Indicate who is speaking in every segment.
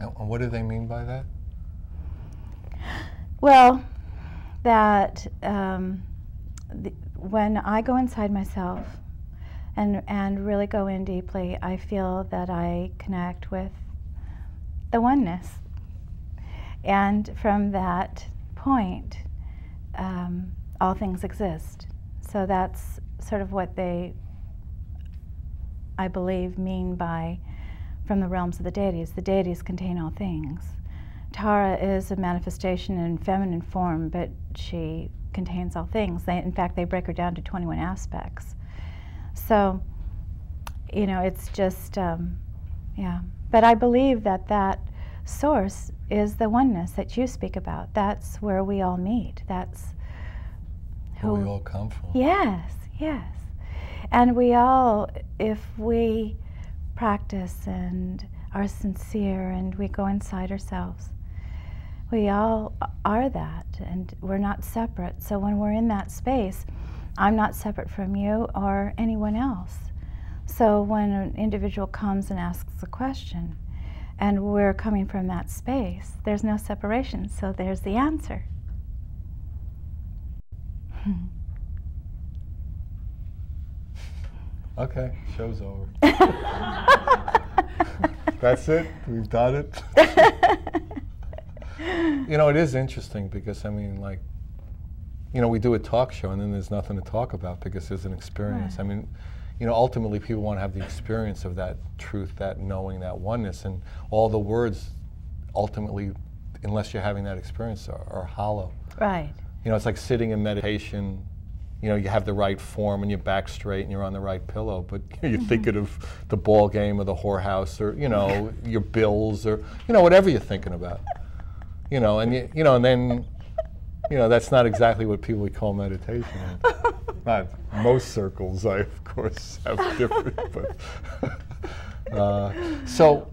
Speaker 1: And what do they mean by that?
Speaker 2: Well, that when I go inside myself and really go in deeply, I feel that I connect with the oneness. And from that point, all things exist. So that's sort of what they, I believe, mean by from the realms of the deities. The deities contain all things. Tara is a manifestation in feminine form, but she contains all things. In fact, they break her down to 21 aspects. So, you know, it's just, yeah. But I believe that that source is the oneness that you speak about. That's where we all meet. That's who
Speaker 1: where we all come from.
Speaker 2: Yes, yes. And we all, if we practice and are sincere and we go inside ourselves, we all are that, and we're not separate. So when we're in that space, I'm not separate from you or anyone else. So when an individual comes and asks a question, and we're coming from that space, there's no separation, so there's the answer.
Speaker 1: Okay, show's over. That's it? We've done it? You know, it is interesting because, I mean, like, you know, we do a talk show and then there's nothing to talk about because there's an experience. Right. I mean, you know, ultimately people want to have the experience of that truth, that knowing, that oneness, and all the words ultimately, unless you're having that experience, are hollow.
Speaker 2: Right.
Speaker 1: You know, it's like sitting in meditation. You know, you have the right form and your back straight and you're on the right pillow, but you're thinking of the ball game or the whorehouse or, you know, your bills or, you know, whatever you're thinking about. You know, and you know, and then, you know, that's not exactly what people would call meditation. Not most circles, I of course have different. But so,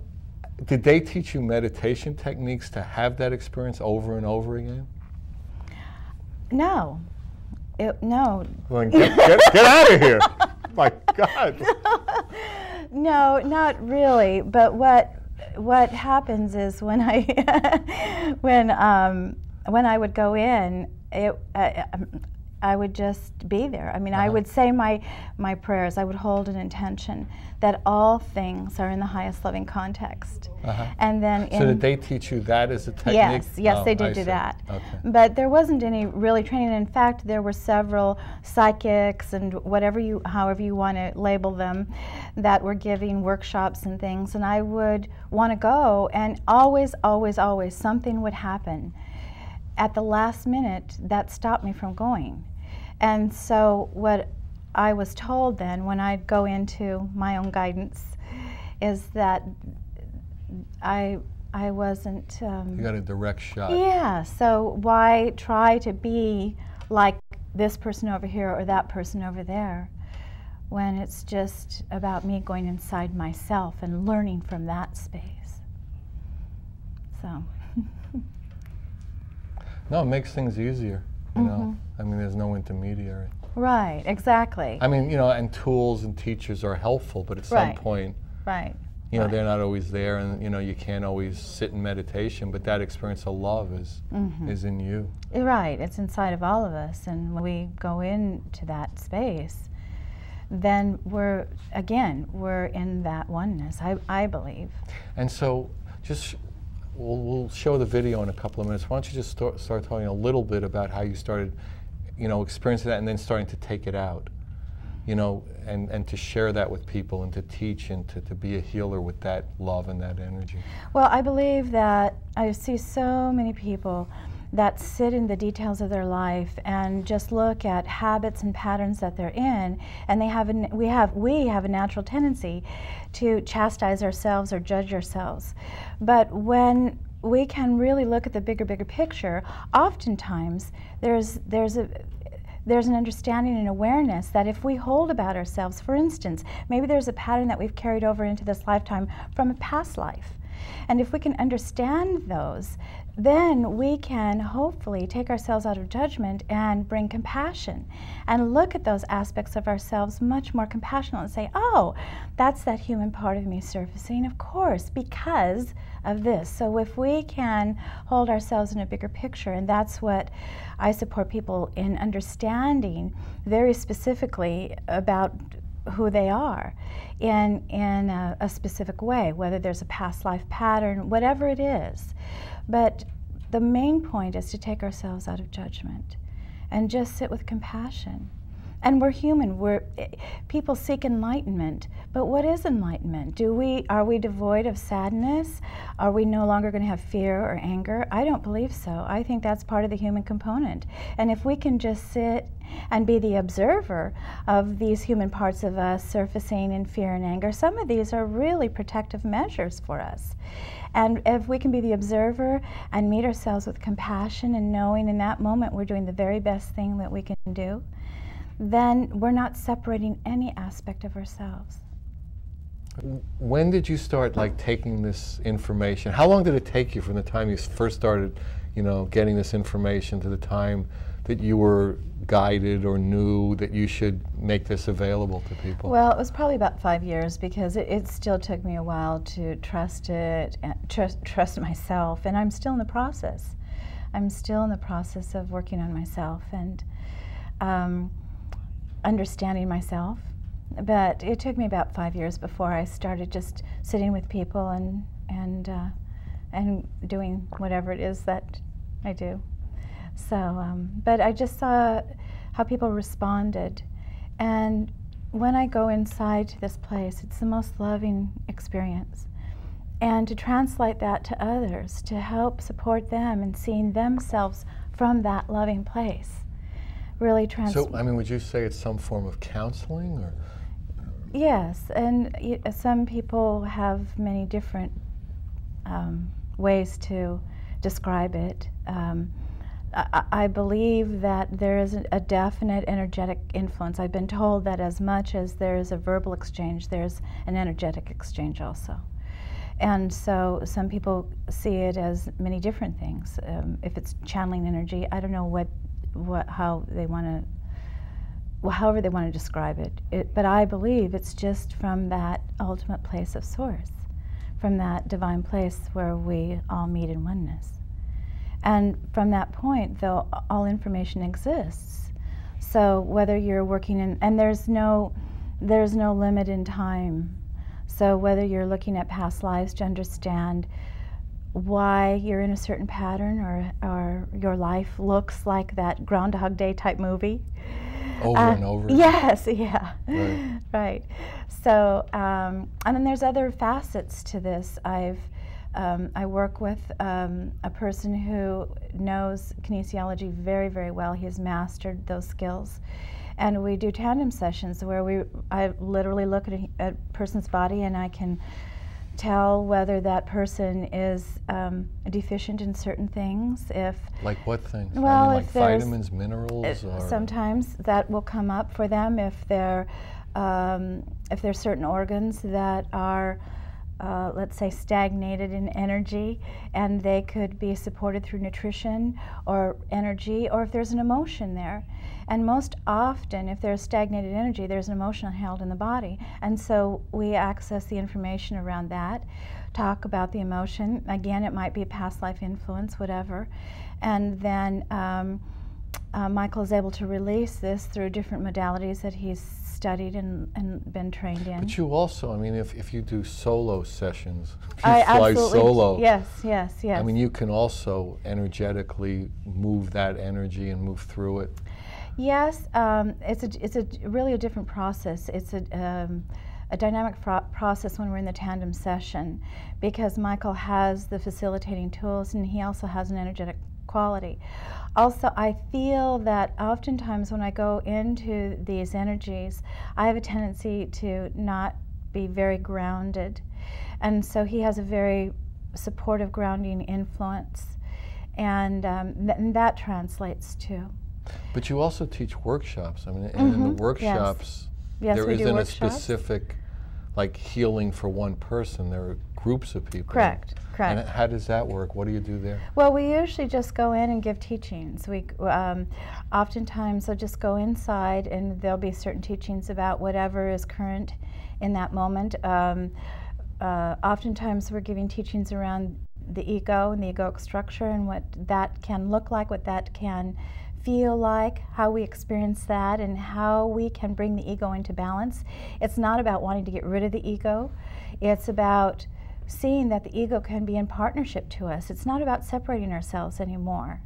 Speaker 1: did they teach you meditation techniques to have that experience over and over again?
Speaker 2: No. No.
Speaker 1: Well, get out of here! My God.
Speaker 2: No, not really. But what happens is when I when I would go in, I would just be there. I mean, I would say my prayers. I would hold an intention that all things are in the highest loving context. And then
Speaker 1: so did they teach you that as a technique?
Speaker 2: Yes, they did do that. Okay. But there wasn't any really training. In fact, there were several psychics and however you want to label them, that were giving workshops and things. And I would want to go, and always something would happen at the last minute that stopped me from going. And so what I was told then when I'd go into my own guidance is that I wasn't...
Speaker 1: you got a direct shot.
Speaker 2: Yeah, so why try to be like this person over here or that person over there when it's just about me going inside myself and learning from that space. So...
Speaker 1: No, it makes things easier, you know. I mean, there's no intermediary.
Speaker 2: Right, exactly.
Speaker 1: I mean, you know, and tools and teachers are helpful, but at some point, you know, they're not always there, and you know, you can't always sit in meditation. But that experience of love is in you.
Speaker 2: Right, it's inside of all of us, and when we go into that space, then we're in that oneness. I believe.
Speaker 1: And so, just. We'll show the video in a couple of minutes. Why don't you just start talking a little bit about how you started, you know, experiencing that and then starting to take it out, you know, and to share that with people and to teach and to be a healer with that love and that energy.
Speaker 2: Well, I believe that I see so many people that sit in the details of their life and just look at habits and patterns that they're in, and we have a natural tendency to chastise ourselves or judge ourselves. But when we can really look at the bigger picture, oftentimes there's an understanding and awareness that if we hold about ourselves, for instance, maybe there's a pattern that we've carried over into this lifetime from a past life. And if we can understand those, then we can hopefully take ourselves out of judgment and bring compassion and look at those aspects of ourselves much more compassionately and say, oh, that's that human part of me surfacing, of course, because of this. So if we can hold ourselves in a bigger picture, and that's what I support people in understanding very specifically about who they are in a specific way, whether there's a past life pattern, whatever it is. But the main point is to take ourselves out of judgment and just sit with compassion. And we're human. People seek enlightenment, but what is enlightenment? Are we devoid of sadness? Are we no longer going to have fear or anger? I don't believe so. I think that's part of the human component. And if we can just sit and be the observer of these human parts of us surfacing in fear and anger, some of these are really protective measures for us. And if we can be the observer and meet ourselves with compassion and knowing in that moment we're doing the very best thing that we can do, then we're not separating any aspect of ourselves.
Speaker 1: When did you start taking this information? How long did it take you from the time you first started, getting this information to the time that you were guided or knew that you should make this available to people?
Speaker 2: Well, it was probably about 5 years, because it still took me a while to trust it, and trust myself, and I'm still in the process. I'm still in the process of working on myself and understanding myself. But it took me about 5 years before I started just sitting with people and doing whatever it is that I do. So, but I just saw how people responded, and when I go inside to this place, it's the most loving experience. And to translate that to others, to help support them in seeing themselves from that loving place, really
Speaker 1: So, would you say it's some form of counseling, or?
Speaker 2: Yes, and some people have many different ways to describe it. I believe that there is a definite energetic influence. I've been told that as much as there is a verbal exchange, there's an energetic exchange also. And so some people see it as many different things. If it's channeling energy, I don't know how they want to, however they want to describe it. But I believe it's just from that ultimate place of source, from that divine place where we all meet in oneness. And from that point, though, all information exists. So whether you're working in, and there's no limit in time. So whether you're looking at past lives to understand why you're in a certain pattern, or your life looks like that Groundhog Day type movie.
Speaker 1: Over and over.
Speaker 2: Yes, yeah.
Speaker 1: Right.
Speaker 2: Right. So, and then there's other facets to this. I work with a person who knows kinesiology very, very well. He has mastered those skills. And we do tandem sessions where I literally look at a person's body, and I can tell whether that person is deficient in certain things.
Speaker 1: Like what things?
Speaker 2: Well,
Speaker 1: like vitamins, minerals, or
Speaker 2: sometimes that will come up for them if there's certain organs that are let's say stagnated in energy, and they could be supported through nutrition or energy, or if there's an emotion there. And most often, if there's stagnated energy, there's an emotion held in the body. And so we access the information around that, talk about the emotion. Again, it might be a past life influence, whatever. And then Michael is able to release this through different modalities that he's studied and been trained in.
Speaker 1: But you also, if you do solo sessions, if you
Speaker 2: I
Speaker 1: fly
Speaker 2: absolutely,
Speaker 1: solo,
Speaker 2: yes.
Speaker 1: you can also energetically move that energy and move through it.
Speaker 2: Yes, it's really a different process. It's a dynamic process when we're in the tandem session, because Michael has the facilitating tools, and he also has an energetic quality. Also, I feel that oftentimes when I go into these energies, I have a tendency to not be very grounded. And so he has a very supportive grounding influence, and that translates too.
Speaker 1: But you also teach workshops. And in the workshops,
Speaker 2: Yes,
Speaker 1: there
Speaker 2: we do
Speaker 1: isn't
Speaker 2: workshops.
Speaker 1: a specific, like healing for one person. There are groups of people.
Speaker 2: Correct. Correct.
Speaker 1: And how does that work? What do you do there?
Speaker 2: Well, we usually just go in and give teachings. We oftentimes they'll just go inside, and there'll be certain teachings about whatever is current in that moment. Oftentimes we're giving teachings around the ego and the egoic structure and what that can look like, what that can feel like, how we experience that, and how we can bring the ego into balance. It's not about wanting to get rid of the ego. It's about seeing that the ego can be in partnership to us. It's not about separating ourselves anymore.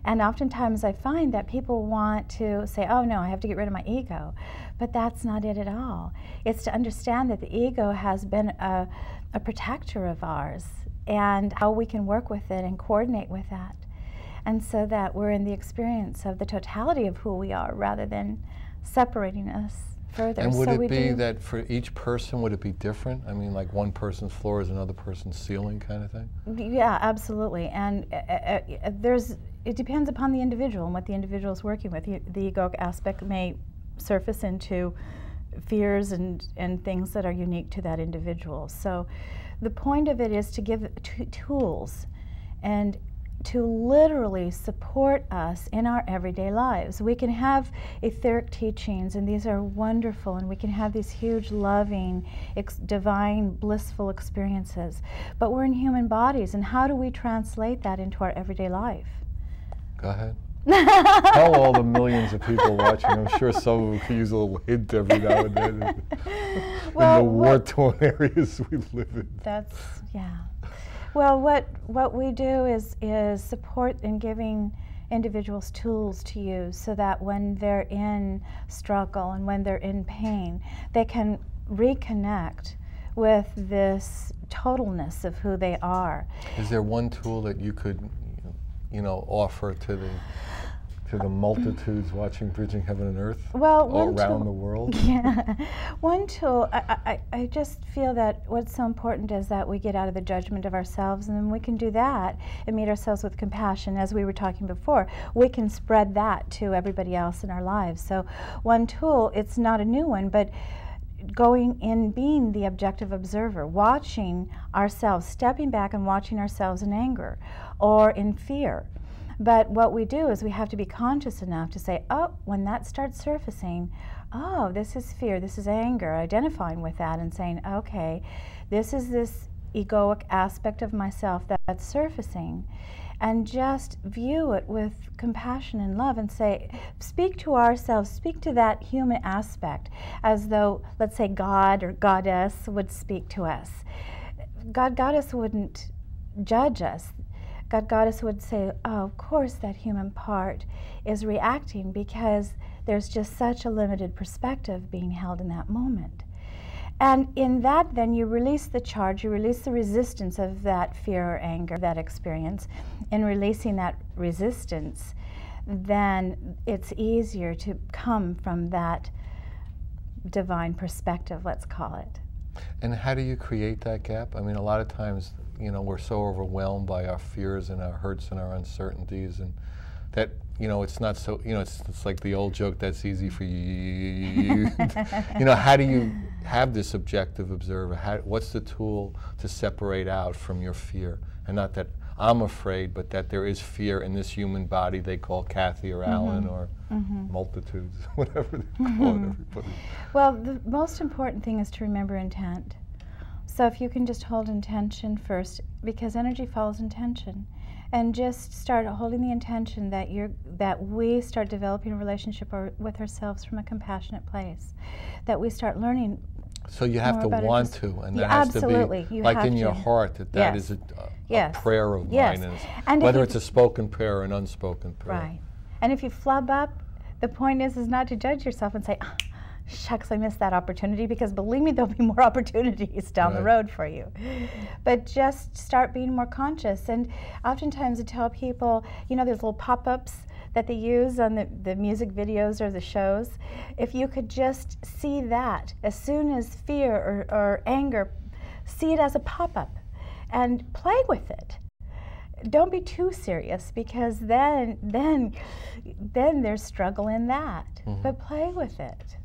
Speaker 2: And oftentimes I find that people want to say, oh no, I have to get rid of my ego. But that's not it at all. It's to understand that the ego has been a protector of ours, and how we can work with it and coordinate with that. And so that we're in the experience of the totality of who we are rather than separating us further.
Speaker 1: And would
Speaker 2: so
Speaker 1: it be that for each person, would it be different? I mean, like one person's floor is another person's ceiling kind of thing?
Speaker 2: Yeah, absolutely. And it depends upon the individual and what the individual is working with. The egoic aspect may surface into fears and things that are unique to that individual. So the point of it is to give tools and to literally support us in our everyday lives. We can have etheric teachings, and these are wonderful, and we can have these huge, loving, divine, blissful experiences. But we're in human bodies, and how do we translate that into our everyday life?
Speaker 1: Go ahead. Tell all the millions of people watching. I'm sure some of them could use a little hint every now and then in the war-torn areas we live in.
Speaker 2: That's, yeah. Well, what we do is support in giving individuals tools to use so that when they're in struggle and when they're in pain, they can reconnect with this totalness of who they are.
Speaker 1: Is there one tool that you could, offer to the multitudes watching Bridging Heaven and Earth all around the world?
Speaker 2: Yeah. One tool, I just feel that what's so important is that we get out of the judgment of ourselves, and then we can do that and meet ourselves with compassion. As we were talking before, we can spread that to everybody else in our lives. So one tool, it's not a new one, but going in, being the objective observer, watching ourselves, stepping back and watching ourselves in anger or in fear. But what we do is we have to be conscious enough to say, oh, when that starts surfacing, oh, this is fear, this is anger, identifying with that and saying, okay, this is this egoic aspect of myself that's surfacing. And just view it with compassion and love and say, speak to ourselves, speak to that human aspect as though, let's say, God or Goddess would speak to us. God, Goddess wouldn't judge us. God, Goddess would say, oh, of course that human part is reacting because there's just such a limited perspective being held in that moment. And in that, then you release the charge, you release the resistance of that fear or anger, that experience. In releasing that resistance, then it's easier to come from that divine perspective, let's call it.
Speaker 1: And how do you create that gap? I mean, a lot of times, we're so overwhelmed by our fears and our hurts and our uncertainties, and that, it's not so, it's like the old joke, that's easy for you. How do you have this objective observer? What's the tool to separate out from your fear? And not that I'm afraid, but that there is fear in this human body they call Cathy or Alan or multitudes, whatever they call it, everybody.
Speaker 2: Well, the most important thing is to remember intent. So if you can just hold intention first, because energy follows intention, and just start holding the intention that we start developing a relationship with ourselves from a compassionate place, that we start learning.
Speaker 1: So you have to want to, and that has to be like in your heart, that is a prayer of mine, and whether it's a spoken prayer or an unspoken prayer.
Speaker 2: Right. And if you flub up, the point is not to judge yourself and say, oh, shucks, I missed that opportunity, because believe me, there'll be more opportunities down the road for you. But just start being more conscious. And oftentimes I tell people, there's little pop-ups that they use on the music videos or the shows. If you could just see that, as soon as fear or anger, see it as a pop-up and play with it. Don't be too serious, because then there's struggle in that. But play with it.